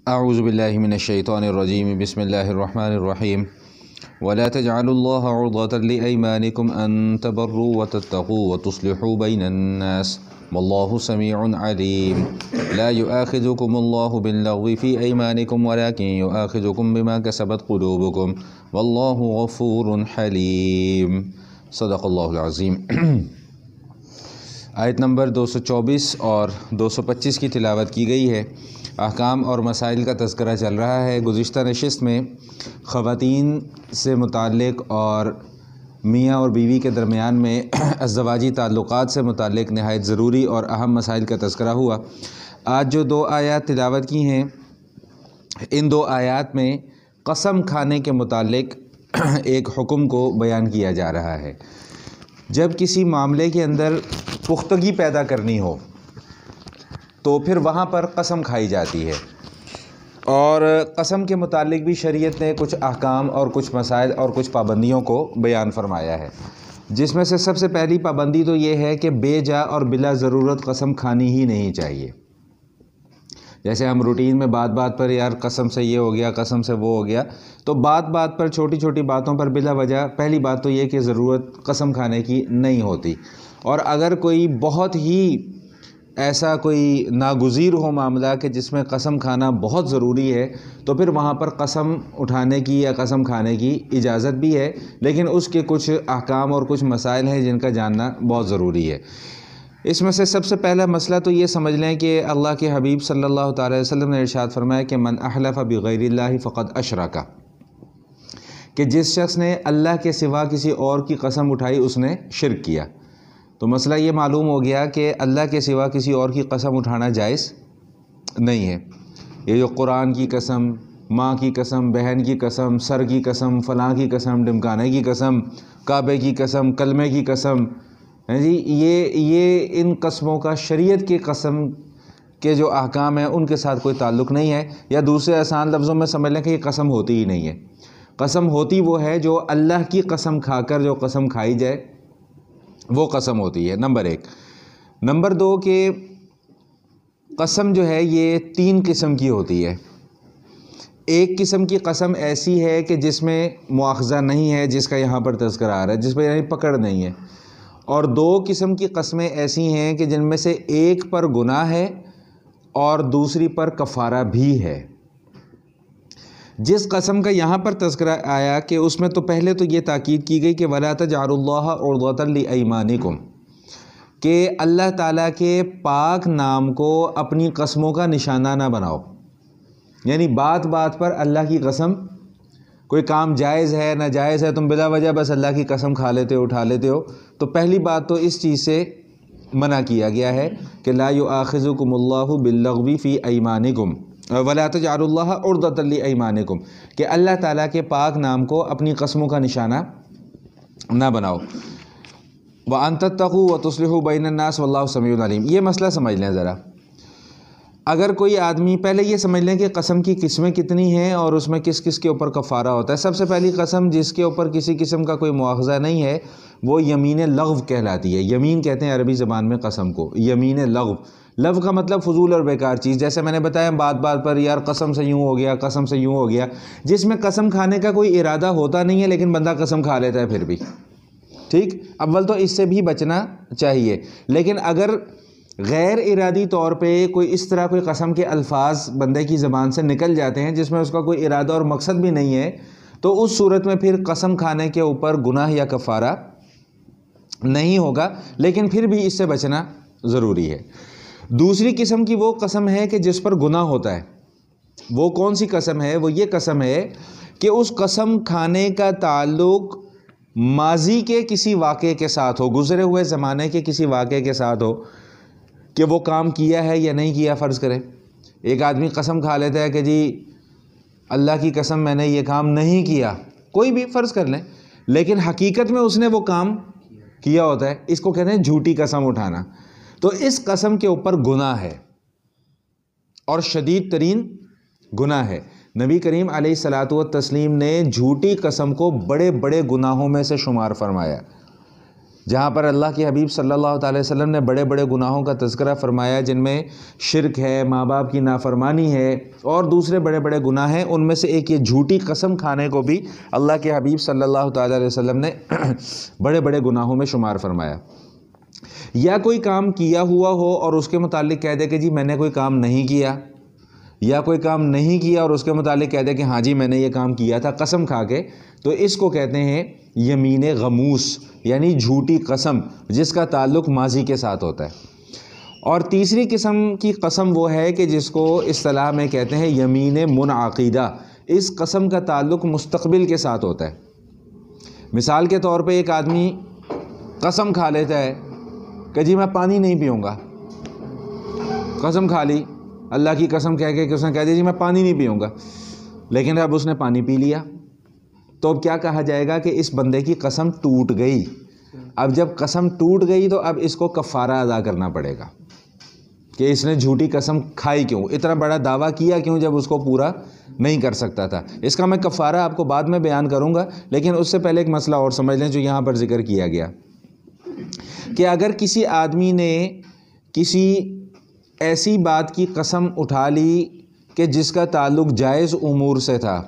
اعوذ باللہ من الشیطان الرجیم بسم اللہ الرحمن الرحیم ولا تجعلوا اللہ عرضة لأیمانکم ان تبروا وتتقوا وتصلحوا بین الناس واللہ سمیع علیم لا یؤاخذکم اللہ باللغو فی ایمانکم ولکن یؤاخذکم بما کسبت قلوبکم واللہ غفور حلیم۔ صدق اللہ العظیم۔ آیت نمبر 224 اور 225 کی تلاوت کی گئی ہے۔ احکام اور مسائل کا تذکرہ چل رہا ہے۔ گزشتہ نشست میں خواتین سے متعلق اور میاں اور بیوی کے درمیان میں ازدواجی تعلقات سے متعلق نہایت ضروری اور اہم مسائل کا تذکرہ ہوا۔ آج جو دو آیات تلاوت کی ہیں، ان دو آیات میں قسم کھانے کے متعلق ایک حکم کو بیان کیا جا رہا ہے۔ جب کسی معاملے کے اندر پختگی پیدا کرنی ہو تو پھر وہاں پر قسم کھائی جاتی ہے، اور قسم کے متعلق بھی شریعت نے کچھ احکام اور کچھ مسائل اور کچھ پابندیوں کو بیان فرمایا ہے، جس میں سے سب سے پہلی پابندی تو یہ ہے کہ بے جا اور بلا ضرورت قسم کھانی ہی نہیں چاہیے۔ جیسے ہم روٹین میں بات بات پر یار قسم سے یہ ہو گیا، قسم سے وہ ہو گیا، تو بات بات پر چھوٹی چھوٹی باتوں پر بلا وجہ پہلی بات تو یہ کہ ضرورت قسم کھانے کی نہیں ہوتی، اور اگر کوئی بہت ہی ایسا کوئی ناگزیر ہو معاملہ کہ جس میں قسم کھانا بہت ضروری ہے تو پھر وہاں پر قسم اٹھانے کی یا قسم کھانے کی اجازت بھی ہے، لیکن اس کے کچھ احکام اور کچھ مسائل ہیں جن کا جاننا بہت ضروری ہے۔ اس میں سے سب سے پہلا مسئلہ تو یہ سمجھ لیں کہ اللہ کے حبیب صلی اللہ تعالی وسلم نے ارشاد فرمایا کہ من احلف بغیر اللہ فقد اشرک، کہ جس شخص نے اللہ کے سوا کسی اور کی قسم اٹھائی اس نے شرک کیا۔ تو مسئلہ یہ معلوم ہو گیا کہ اللہ کے سوا کسی اور کی قسم اٹھانا جائز نہیں ہے۔ یہ جو قرآن کی قسم، ماں کی قسم، بہن کی قسم، سر کی قسم، فلاں کی قسم، ڈمکانے کی قسم، کعبے کی قسم، کلمے کی قسم، جی یہ ان قسموں کا شریعت کی قسم کے جو احکام ہیں ان کے ساتھ کوئی تعلق نہیں ہے، یا دوسرے آسان لفظوں میں سمجھ لیں کہ یہ قسم ہوتی ہی نہیں ہے۔ قسم ہوتی وہ ہے جو اللہ کی قسم کھا کر جو قسم کھائی جائے وہ قسم ہوتی ہے، نمبر ایک۔ نمبر دو کہ قسم جو ہے یہ تین قسم کی ہوتی ہے۔ ایک قسم کی قسم ایسی ہے کہ جس میں مواخذہ نہیں ہے، جس کا یہاں پر تذکرہ آ رہا ہے، جس میں یعنی پکڑ نہیں ہے، اور دو قسم کی قسمیں ایسی ہیں کہ جن میں سے ایک پر گناہ ہے اور دوسری پر کفارہ بھی ہے۔ جس قسم کا یہاں پر تذکرہ آیا کہ اس میں تو پہلے تو یہ تاکید کی گئی کہ وَلَا تَجْعَلُوا اللَّهَ عُرْضَةً لِأَيْمَانِكُمْ، کہ اللہ تعالیٰ کے پاک نام کو اپنی قسموں کا نشانہ نہ بناؤ، یعنی بات بات پر اللہ کی قسم، کوئی کام جائز ہے ناجائز ہے تم بلا وجہ بس اللہ کی قسم کھا لیتے ہو، اٹھا لیتے ہو۔ تو پہلی بات تو اس چیز سے منع کیا گیا ہے کہ لا یؤاخذکم اللہ باللغو فی ایمانکم ولا تجعلوا اللہ عرضۃ لایمانکم، کہ اللہ تعالیٰ کے پاک نام کو اپنی قسموں کا نشانہ نہ بناؤ۔ وان تتقوا وتصلحوا بین الناس واللہ سمیع علیم۔ یہ مسئلہ سمجھ لیں ذرا۔ اگر کوئی آدمی، پہلے یہ سمجھ لیں کہ قسم کی قسمیں کتنی ہیں اور اس میں کس کس کے اوپر کفارہ ہوتا ہے۔ سب سے پہلی قسم جس کے اوپر کسی قسم کا کوئی مواخذہ نہیں ہے وہ یمین لغو کہلاتی ہے۔ یمین کہتے ہیں عربی زبان میں قسم کو، یمین لغو۔ لغو کا مطلب فضول اور بیکار چیز، جیسے میں نے بتایا بات بات پر یار قسم سے یوں ہو گیا، قسم سے یوں ہو گیا، جس میں قسم کھانے کا کوئی ارادہ ہوتا نہیں ہے لیکن بندہ قسم کھا لیتا ہے پھر بھی، ٹھیک۔ اول تو اس سے بھی بچنا چاہیے، لیکن اگر غیر ارادی طور پہ کوئی اس طرح کوئی قسم کے الفاظ بندے کی زبان سے نکل جاتے ہیں جس میں اس کا کوئی ارادہ اور مقصد بھی نہیں ہے، تو اس صورت میں پھر قسم کھانے کے اوپر گناہ یا کفارہ نہیں ہوگا، لیکن پھر بھی اس سے بچنا ضروری ہے۔ دوسری قسم کی وہ قسم ہے کہ جس پر گناہ ہوتا ہے۔ وہ کون سی قسم ہے؟ وہ یہ قسم ہے کہ اس قسم کھانے کا تعلق ماضی کے کسی واقعے کے ساتھ ہو، گزرے ہوئے زمانے کے کسی واقعے کے ساتھ ہو کہ وہ کام کیا ہے یا نہیں کیا۔ فرض کریں ایک آدمی قسم کھا لیتا ہے کہ جی اللہ کی قسم میں نے یہ کام نہیں کیا، کوئی بھی فرض کر لیں، لیکن حقیقت میں اس نے وہ کام کیا ہوتا ہے، اس کو کہتے ہیں جھوٹی قسم اٹھانا۔ تو اس قسم کے اوپر گناہ ہے اور شدید ترین گناہ ہے۔ نبی کریم علیہ الصلاۃ والتسلیم نے جھوٹی قسم کو بڑے بڑے گناہوں میں سے شمار فرمایا۔ جہاں پر اللہ کے حبیب صلی اللہ تعالی وسلم نے بڑے بڑے گناہوں کا تذکرہ فرمایا، جن میں شرک ہے، ماں باپ کی نافرمانی ہے اور دوسرے بڑے بڑے گناہ ہیں، ان میں سے ایک یہ جھوٹی قسم کھانے کو بھی اللہ کے حبیب صلی اللہ تعالی علیہ وسلم نے بڑے بڑے گناہوں میں شمار فرمایا۔ یا کوئی کام کیا ہوا ہو اور اس کے متعلق کہہ دے کہ جی میں نے کوئی کام نہیں کیا، یا کوئی کام نہیں کیا اور اس کے متعلق کہہ دے کہ ہاں جی میں نے یہ کام کیا تھا قسم کھا کے، تو اس کو کہتے ہیں یمین غموس، یعنی جھوٹی قسم جس کا تعلق ماضی کے ساتھ ہوتا ہے۔ اور تیسری قسم کی قسم وہ ہے کہ جس کو اصطلاح میں کہتے ہیں یمین منعقدہ، اس قسم کا تعلق مستقبل کے ساتھ ہوتا ہے۔ مثال کے طور پہ ایک آدمی قسم کھا لیتا ہے کہ جی میں پانی نہیں پیوں گا، قسم کھا لی اللہ کی قسم کہہ کے کہ اس نے کہہ دیا جی میں پانی نہیں پیوں گا، لیکن اب اس نے پانی پی لیا، تو اب کیا کہا جائے گا کہ اس بندے کی قسم ٹوٹ گئی۔ اب جب قسم ٹوٹ گئی تو اب اس کو کفارہ ادا کرنا پڑے گا کہ اس نے جھوٹی قسم کھائی کیوں، اتنا بڑا دعویٰ کیا کیوں جب اس کو پورا نہیں کر سکتا تھا۔ اس کا میں کفارہ آپ کو بعد میں بیان کروں گا، لیکن اس سے پہلے ایک مسئلہ اور سمجھ لیں جو یہاں پر ذکر کیا گیا کہ اگر کسی آدمی نے کسی ایسی بات کی قسم اٹھا لی کہ جس کا تعلق جائز امور سے تھا،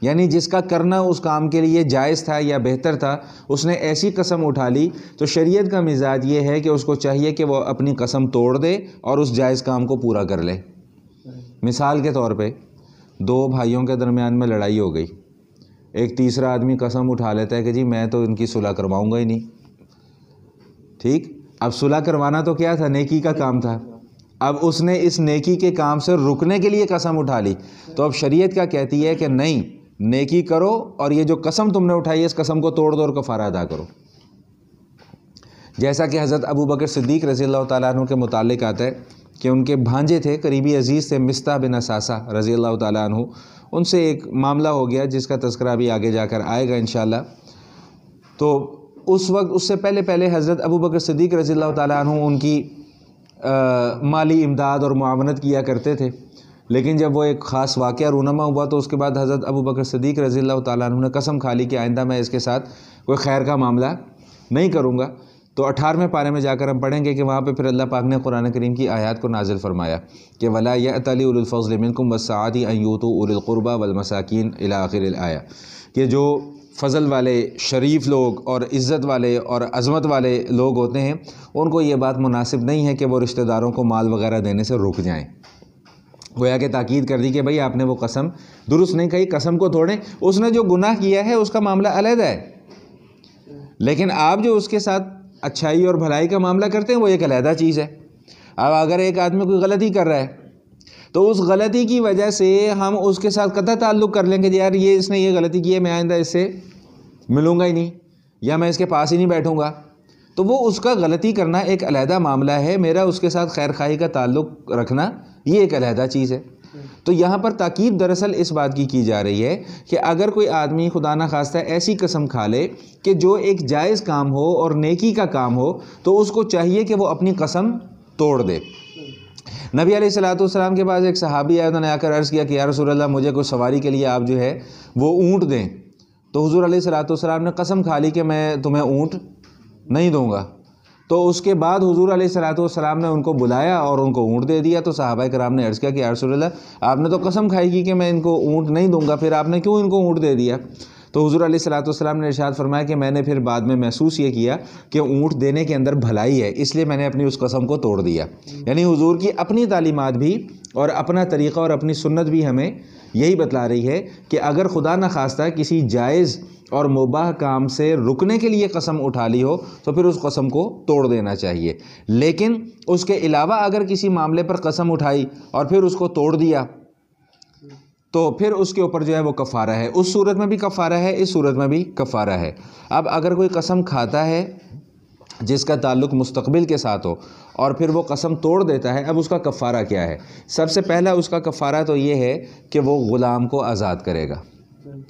یعنی جس کا کرنا اس کام کے لیے جائز تھا یا بہتر تھا، اس نے ایسی قسم اٹھا لی، تو شریعت کا مزاج یہ ہے کہ اس کو چاہیے کہ وہ اپنی قسم توڑ دے اور اس جائز کام کو پورا کر لے۔ مثال کے طور پہ دو بھائیوں کے درمیان میں لڑائی ہو گئی، ایک تیسرا آدمی قسم اٹھا لیتا ہے کہ جی میں تو ان کی صلح کرواؤں گا ہی نہیں، ٹھیک؟ اب صلح کروانا تو کیا تھا، نیکی کا کام تھا، اب اس نے اس نیکی کے کام سے رکنے کے لیے قسم اٹھا لی، تو اب شریعت کیا کہتی ہے کہ نہیں، نیکی کرو اور یہ جو قسم تم نے اٹھائی ہے اس قسم کو توڑ دو اور کفارہ ادا کرو۔ جیسا کہ حضرت ابو بکر صدیق رضی اللہ تعالیٰ عنہ کے متعلق آتا ہے کہ ان کے بھانجے تھے، قریبی عزیز تھے، مصطح بن اساسہ رضی اللہ تعالیٰ عنہ، ان سے ایک معاملہ ہو گیا جس کا تذکرہ بھی آگے جا کر آئے گا انشاءاللہ۔ تو اس وقت اس سے پہلے حضرت ابو بکر صدیق رضی اللہ تعالیٰ عنہ ان کی مالی امداد اور معاونت کیا کرتے تھے، لیکن جب وہ ایک خاص واقعہ رونما ہوا تو اس کے بعد حضرت ابو بکر صدیق رضی اللہ تعالیٰ عنہ نے قسم کھا لی کہ آئندہ میں اس کے ساتھ کوئی خیر کا معاملہ نہیں کروں گا۔ تو 18ویں پارے میں جا کر ہم پڑھیں گے کہ وہاں پہ پھر اللہ پاک نے قرآن کریم کی آیات کو نازل فرمایا کہ وَلَا يَأْتَلِ أُولُو الْفَضْلِ مِنْكُمْ وَالسَّعَةِ أَنْ يُؤْتُوا أُولِي الْقُرْبَى وَالْمَسَاكِينَ إِلَى آخِرِ الْآیہ، کہ جو فضل والے، شریف لوگ اور عزت والے اور عظمت والے لوگ ہوتے ہیں ان کو یہ بات مناسب نہیں ہے کہ وہ رشتہ داروں کو مال وغیرہ دینے سے رک جائیں۔ گویا کہ تاکید کر دی کہ بھئی آپ نے وہ قسم درست نہیں کہی، قسم کو توڑیں۔ اس نے جو گناہ کیا ہے اس کا معاملہ علیحدہ ہے، لیکن آپ جو اس کے ساتھ اچھائی اور بھلائی کا معاملہ کرتے ہیں وہ ایک علیحدہ چیز ہے۔ اب اگر ایک آدمی کوئی غلطی کر رہا ہے تو اس غلطی کی وجہ سے ہم اس کے ساتھ قطع تعلق کر لیں گے یار یہ اس نے یہ غلطی کی ہے، میں آئندہ اس سے ملوں گا ہی نہیں یا میں اس کے پاس ہی نہیں بیٹھوں گا، تو وہ اس کا غلطی کرنا ایک علیحدہ معاملہ ہے، میرا اس کے ساتھ خیر خواہی کا تعلق رکھنا یہ ایک علیحدہ چیز ہے۔ تو یہاں پر تاکید دراصل اس بات کی جا رہی ہے کہ اگر کوئی آدمی خدا نخواستہ ایسی قسم کھا لے کہ جو ایک جائز کام ہو اور نیکی کا کام ہو تو اس کو چاہیے کہ وہ اپنی قسم توڑ دے۔ نبی علیہ السلام کے پاس ایک صحابی آیا، انہوں نے آ کر عرض کیا کہ یا رسول اللہ مجھے کوئی سواری کے لیے آپ جو ہے وہ اونٹ دیں، تو حضور علیہ السلام نے قسم کھا لی کہ میں تمہیں اونٹ نہیں دوں گا۔ تو اس کے بعد حضور علیہ السلام نے ان کو بلایا اور ان کو اونٹ دے دیا، تو صحابہ کرام نے عرض کیا کہ یا رسول اللہ آپ نے تو قسم کھائی کی کہ میں ان کو اونٹ نہیں دوں گا، پھر آپ نے کیوں ان کو اونٹ دے دیا؟ تو حضور علیہ السلام نے ارشاد فرمایا کہ میں نے پھر بعد میں محسوس یہ کیا کہ اونٹ دینے کے اندر بھلائی ہے، اس لیے میں نے اپنی اس قسم کو توڑ دیا۔ یعنی حضور کی اپنی تعلیمات بھی اور اپنا طریقہ اور اپنی سنت بھی ہمیں یہی بتلا رہی ہے کہ اگر خدا نخواستہ کسی جائز اور مباح کام سے رکنے کے لیے قسم اٹھا لی ہو تو پھر اس قسم کو توڑ دینا چاہیے، لیکن اس کے علاوہ اگر کسی معاملے پر قسم اٹھائی اور پھر اس کو توڑ دیا تو پھر اس کے اوپر جو ہے وہ کفارہ ہے، اس صورت میں بھی کفارہ ہے، اس صورت میں بھی کفارہ ہے۔ اب اگر کوئی قسم کھاتا ہے جس کا تعلق مستقبل کے ساتھ ہو اور پھر وہ قسم توڑ دیتا ہے، اب اس کا کفارہ کیا ہے؟ سب سے پہلا اس کا کفارہ تو یہ ہے کہ وہ غلام کو آزاد کرے گا۔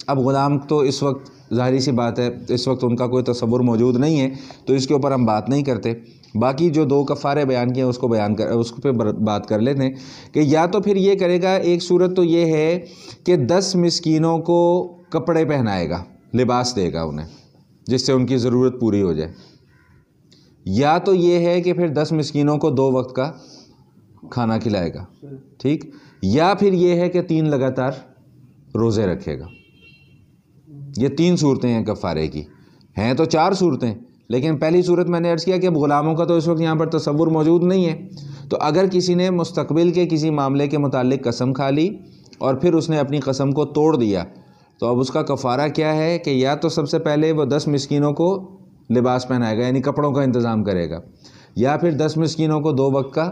اب غلام تو اس وقت ظاہری سی بات ہے اس وقت ان کا کوئی تصور موجود نہیں ہے تو اس کے اوپر ہم بات نہیں کرتے، باقی جو دو کفارے بیان کیے اس پہ بات کر لیتے ہیں کہ یا تو پھر یہ کرے گا، ایک صورت تو یہ ہے کہ 10 مسکینوں کو کپڑے پہنائے گا، لباس دے گا انہیں جس سے ان کی ضرورت پوری ہو جائے، یا تو یہ ہے کہ پھر 10 مسکینوں کو 2 وقت کا کھانا کھلائے گا، ٹھیک، یا پھر یہ ہے کہ 3 لگاتار روزے رکھے گا۔ یہ 3 صورتیں ہیں کفارے کی، ہیں تو 4 صورتیں، لیکن پہلی صورت میں نے عرض کیا کہ غلاموں کا تو اس وقت یہاں پر تصور موجود نہیں ہے، تو اگر کسی نے مستقبل کے کسی معاملے کے متعلق قسم کھا لی اور پھر اس نے اپنی قسم کو توڑ دیا، تو اب اس کا کفارہ کیا ہے کہ یا تو سب سے پہلے وہ 10 مسکینوں کو لباس پہنائے گا، یعنی کپڑوں کا انتظام کرے گا، یا پھر 10 مسکینوں کو 2 وقت کا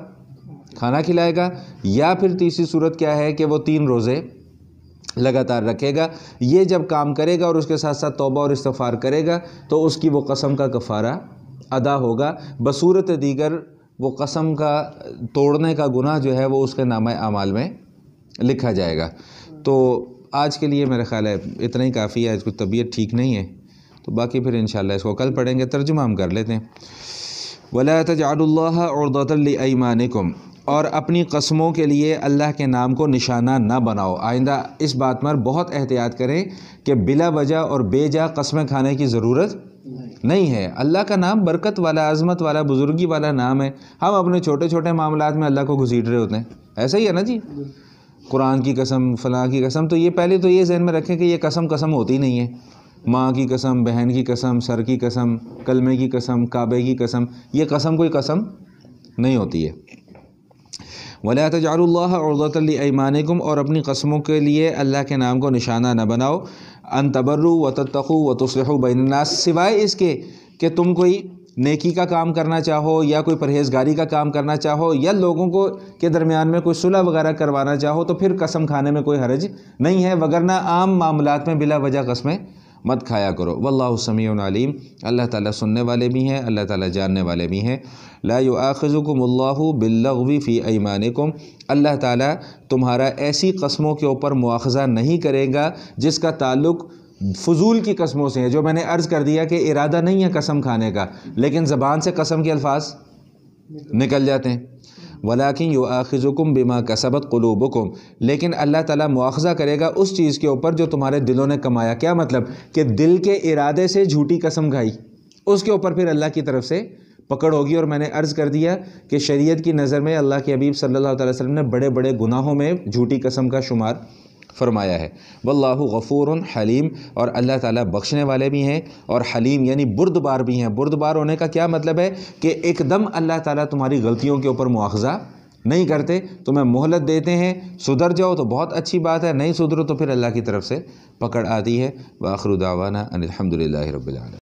کھانا کھلائے گا، یا پھر تیسری صورت کیا ہے کہ وہ 3 روزے لگاتار رکھے گا۔ یہ جب کام کرے گا اور اس کے ساتھ ساتھ توبہ اور استغفار کرے گا تو اس کی وہ قسم کا کفارہ ادا ہوگا، بصورت دیگر وہ قسم کا توڑنے کا گناہ جو ہے وہ اس کے نامہ اعمال میں لکھا جائے گا۔ تو آج کے لیے میرا خیال ہے اتنا ہی کافی ہے، اس کو طبیعت ٹھیک نہیں ہے تو باقی پھر انشاءاللہ اس کو کل پڑھیں گے، ترجمہ ہم کر لیتے ہیں۔ وَلَا تَجْعَلُوا اللَّهَ عُرْضَةً لِأَيْمَانِكُمْ، اور اپنی قسموں کے لیے اللہ کے نام کو نشانہ نہ بناؤ۔ آئندہ اس بات پر بہت احتیاط کریں کہ بلا وجہ اور بے جا قسمیں کھانے کی ضرورت نہیں ہے۔ اللہ کا نام برکت والا، عظمت والا، بزرگی والا نام ہے، ہم اپنے چھوٹے چھوٹے معاملات میں اللہ کو گھسیٹ رہے ہوتے ہیں، ایسا ہی ہے نا جی، قرآن کی قسم، فلاں کی قسم، تو یہ پہلے تو یہ ذہن میں رکھیں کہ یہ قسم ہوتی نہیں ہے، ماں کی قسم، بہن کی قسم، سر کی قسم، کلمے کی قسم، کعبے کی قسم، یہ قسم کوئی قسم نہیں ہوتی ہے۔ وَلَا تَجْعَلُوا اللَّهَ عُرْضَةً لِأَيْمَانِكُمْ، اور اپنی قسموں کے لیے اللہ کے نام کو نشانہ نہ بناؤ، أَن تَبَرُّوا وَتَتَّقُوا وَتُصْلِحُوا بَيْنَ النَّاسِ، سوائے اس کے کہ تم کوئی نیکی کا کام کرنا چاہو یا کوئی پرہیزگاری کا کام کرنا چاہو یا لوگوں کو کے درمیان میں کوئی صلح وغیرہ کروانا چاہو تو پھر قسم کھانے میں کوئی حرج نہیں ہے، وگرنہ عام معاملات میں بلا وجہ قسمیں مت کھایا کرو۔ واللہ سمیع علیم، اللہ تعالیٰ سننے والے بھی ہیں، اللہ تعالیٰ جاننے والے بھی ہیں۔ لا یؤاخذکم اللہ باللغو فی ایمانکم، اللہ تعالیٰ تمہارا ایسی قسموں کے اوپر مواخذہ نہیں کرے گا جس کا تعلق فضول کی قسموں سے ہے، جو میں نے عرض کر دیا کہ ارادہ نہیں ہے قسم کھانے کا لیکن زبان سے قسم کے الفاظ نکل جاتے ہیں۔ وَلَٰكِنْ يُؤَاخِذُكُمْ بِمَا كَسَبَتْ قُلُوبُكُمْ، لیکن اللہ تعالیٰ مواخذہ کرے گا اس چیز کے اوپر جو تمہارے دلوں نے کمایا۔ کیا مطلب؟ کہ دل کے ارادے سے جھوٹی قسم کھائی، اس کے اوپر پھر اللہ کی طرف سے پکڑ ہوگی۔ اور میں نے عرض کر دیا کہ شریعت کی نظر میں اللہ کے حبیب صلی اللہ تعالی وسلم نے بڑے بڑے گناہوں میں جھوٹی قسم کا شمار فرمایا ہے۔ واللہ غفور حلیم، اور اللہ تعالیٰ بخشنے والے بھی ہیں اور حلیم یعنی بردبار بھی ہیں۔ بردبار ہونے کا کیا مطلب ہے؟ کہ ایک دم اللہ تعالیٰ تمہاری غلطیوں کے اوپر مواخذہ نہیں کرتے، تمہیں مہلت دیتے ہیں، سدھر جاؤ تو بہت اچھی بات ہے، نہیں سدھرو تو پھر اللہ کی طرف سے پکڑ آتی ہے۔ وآخر دعوانا ان الحمد للہ رب العالمین۔